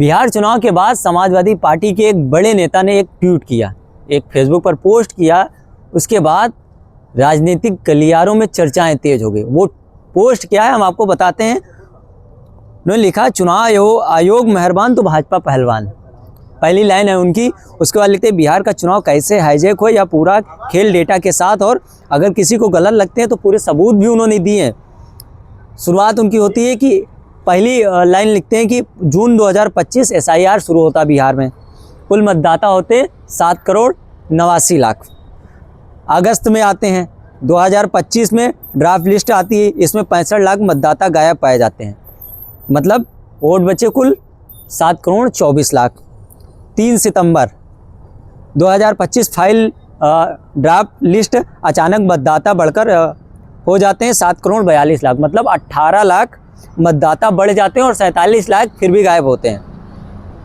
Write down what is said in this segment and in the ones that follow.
बिहार चुनाव के बाद समाजवादी पार्टी के एक बड़े नेता ने एक ट्वीट किया, एक फेसबुक पर पोस्ट किया। उसके बाद राजनीतिक गलियारों में चर्चाएं तेज हो गई। वो पोस्ट क्या है हम आपको बताते हैं। उन्होंने लिखा, चुनाव आयोग मेहरबान तो भाजपा पहलवान। पहली लाइन है उनकी। उसके बाद लिखते हैं, बिहार का चुनाव कैसे हाईजैक हो या पूरा खेल डेटा के साथ, और अगर किसी को गलत लगते हैं तो पूरे सबूत भी उन्होंने दिए हैं। शुरुआत उनकी होती है कि पहली लाइन लिखते हैं कि जून 2025 SIR शुरू होता बिहार में, कुल मतदाता होते 7,89,00,000। अगस्त में आते हैं 2025 में ड्राफ्ट लिस्ट आती है, इसमें 65 लाख मतदाता गायब पाए जाते हैं, मतलब वोट बचे कुल 7,24,00,000। 3 सितंबर 2025 फाइल ड्राफ्ट लिस्ट, अचानक मतदाता बढ़कर हो जाते हैं 7,42,00,000, मतलब 18 लाख मतदाता बढ़ जाते हैं और 47 लाख फिर भी गायब होते हैं।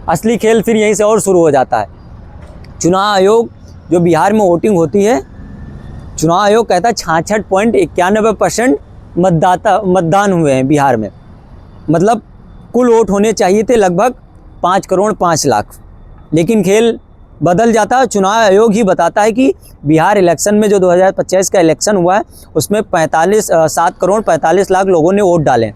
असली खेल फिर यहीं से और शुरू हो जाता है। चुनाव आयोग जो बिहार में वोटिंग होती है, चुनाव आयोग कहता है 66.91% मतदान हुए हैं बिहार में, मतलब कुल वोट होने चाहिए थे लगभग 5,05,00,000। लेकिन खेल बदल जाता है। चुनाव आयोग ही बताता है कि बिहार इलेक्शन में जो 2025 का इलेक्शन हुआ है उसमें 7,45,00,000 लोगों ने वोट डाले,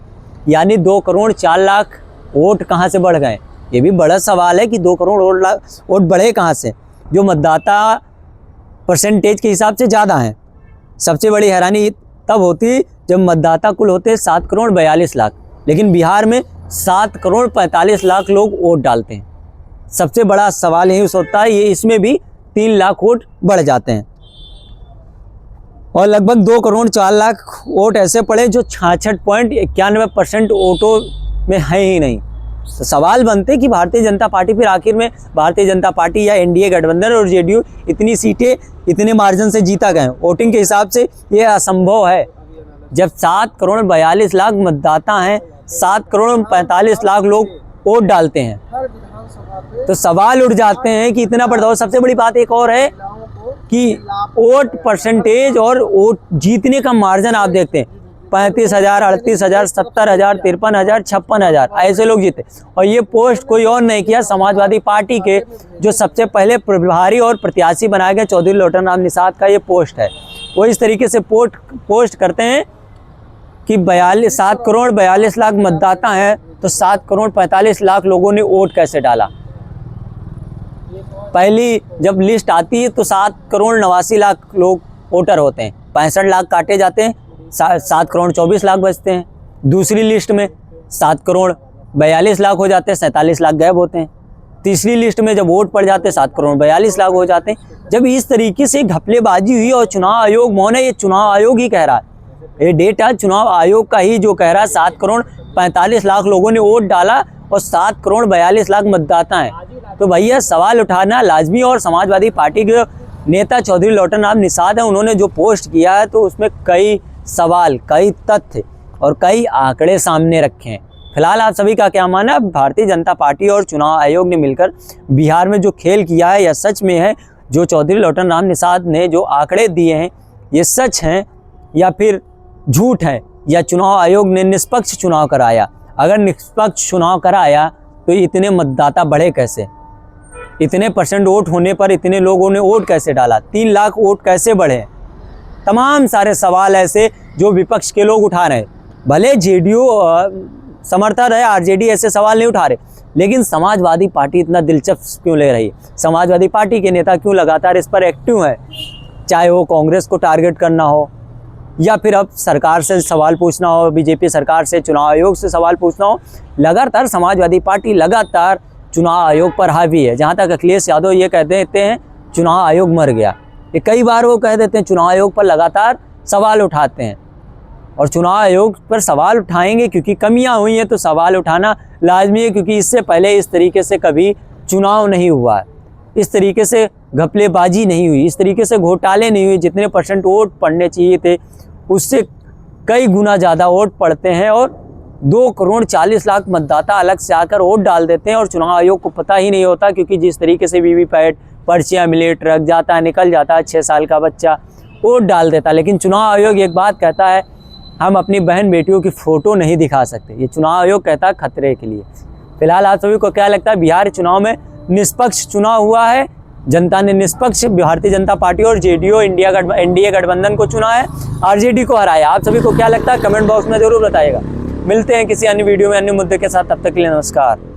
यानी 2,04,00,000 वोट कहाँ से बढ़ गए। ये भी बड़ा सवाल है कि 2 करोड़ वोट बढ़े कहाँ से, जो मतदाता परसेंटेज के हिसाब से ज़्यादा हैं। सबसे बड़ी हैरानी तब होती जब मतदाता कुल होते 7,42,00,000, लेकिन बिहार में 7,45,00,000 लोग वोट डालते हैं। सबसे बड़ा सवाल यही होता है, ये इसमें भी 3 लाख वोट बढ़ जाते हैं और लगभग 2,04,00,000 वोट ऐसे पड़े जो 66.91% वोटों में है ही नहीं। तो सवाल बनते कि भारतीय जनता पार्टी फिर आखिर में भारतीय जनता पार्टी या NDA गठबंधन और JDU इतनी सीटें इतने मार्जिन से जीता गए। वोटिंग के हिसाब से ये असंभव है। जब 7,42,00,000 मतदाता हैं, 7,45,00,000 लोग वोट डालते हैं, तो सवाल उठ जाते हैं कि इतना बढ़ा। सबसे बड़ी बात एक और है कि वोट परसेंटेज और वोट जीतने का मार्जिन आप देखते हैं, 35,000, 38,000, 70,000, 53,000, 56,000 ऐसे लोग जीते। और ये पोस्ट कोई और नहीं किया, समाजवादी पार्टी के जो सबसे पहले प्रभारी और प्रत्याशी बनाए गए चौधरी लोटन राम निषाद का ये पोस्ट है। वो इस तरीके से पोस्ट करते हैं कि 7,42,00,000 मतदाता हैं, तो 7,45,00,000 लोगों ने वोट कैसे डाला। पहली जब लिस्ट आती है तो 7,89,00,000 लोग वोटर होते हैं, 65 लाख काटे जाते हैं, 7,24,00,000 बचते हैं। दूसरी लिस्ट में 7,42,00,000 हो जाते हैं, 47 लाख गायब होते हैं। तीसरी लिस्ट में जब वोट पड़ जाते हैं 7,42,00,000 हो जाते हैं। जब इस तरीके से घपलेबाजी हुई और चुनाव आयोग मौन है, ये चुनाव आयोग ही कह रहा है, ये डेटा चुनाव आयोग का ही जो कह रहा है 7,45,00,000 लोगों ने वोट डाला और 7,42,00,000 मतदाता हैं, तो भैया सवाल उठाना लाजमी। और समाजवादी पार्टी के नेता चौधरी लोटन राम निषाद है, उन्होंने जो पोस्ट किया है तो उसमें कई सवाल, कई तथ्य और कई आंकड़े सामने रखे हैं। फिलहाल आप सभी का क्या मानना है? भारतीय जनता पार्टी और चुनाव आयोग ने मिलकर बिहार में जो खेल किया है या सच में है, जो चौधरी लोटन राम निषाद ने जो आंकड़े दिए हैं ये सच हैं या फिर झूठ है, या चुनाव आयोग ने निष्पक्ष चुनाव कराया? अगर निष्पक्ष चुनाव कराया तो इतने मतदाता बढ़े कैसे, इतने परसेंट वोट होने पर इतने लोगों ने वोट कैसे डाला, 3 लाख वोट कैसे बढ़े? तमाम सारे सवाल ऐसे जो विपक्ष के लोग उठा रहे हैं। भले JDU समर्थन है, RJD ऐसे सवाल नहीं उठा रहे, लेकिन समाजवादी पार्टी इतना दिलचस्प क्यों ले रही? समाजवादी पार्टी के नेता क्यों लगातार इस पर एक्टिव है? चाहे वो कांग्रेस को टारगेट करना हो या फिर अब सरकार से सवाल पूछना हो, BJP सरकार से, चुनाव आयोग से सवाल पूछना हो, लगातार समाजवादी पार्टी लगातार चुनाव आयोग पर हावी है। जहाँ तक अखिलेश यादव ये कह देते हैं चुनाव आयोग मर गया, ये कई बार वो कह देते हैं, चुनाव आयोग पर लगातार सवाल उठाते हैं। और चुनाव आयोग पर सवाल उठाएंगे क्योंकि कमियां हुई हैं, तो सवाल उठाना लाजमी है, क्योंकि इससे पहले इस तरीके से कभी चुनाव नहीं हुआ है, इस तरीके से घपलेबाजी नहीं हुई, इस तरीके से घोटाले नहीं हुए। जितने परसेंट वोट पड़ने चाहिए थे उससे कई गुना ज़्यादा वोट पड़ते हैं और 2,40,00,000 मतदाता अलग से आकर वोट डाल देते हैं और चुनाव आयोग को पता ही नहीं होता, क्योंकि जिस तरीके से वीवीपैट पर्चियाँ मिले, ट्रक जाता है निकल जाता है, 6 साल का बच्चा वोट डाल देता है। लेकिन चुनाव आयोग एक बात कहता है, हम अपनी बहन बेटियों की फ़ोटो नहीं दिखा सकते। ये चुनाव आयोग कहता है खतरे के लिए। फिलहाल आप सभी को क्या लगता है, बिहार चुनाव में निष्पक्ष चुनाव हुआ है? जनता ने निष्पक्ष भारतीय जनता पार्टी और जेडीयू एनडीए गठबंधन को चुना है, आरजेडी को हराया। आप सभी को क्या लगता है, कमेंट बॉक्स में जरूर बताइएगा। मिलते हैं किसी अन्य वीडियो में अन्य मुद्दे के साथ, तब तक के लिए नमस्कार।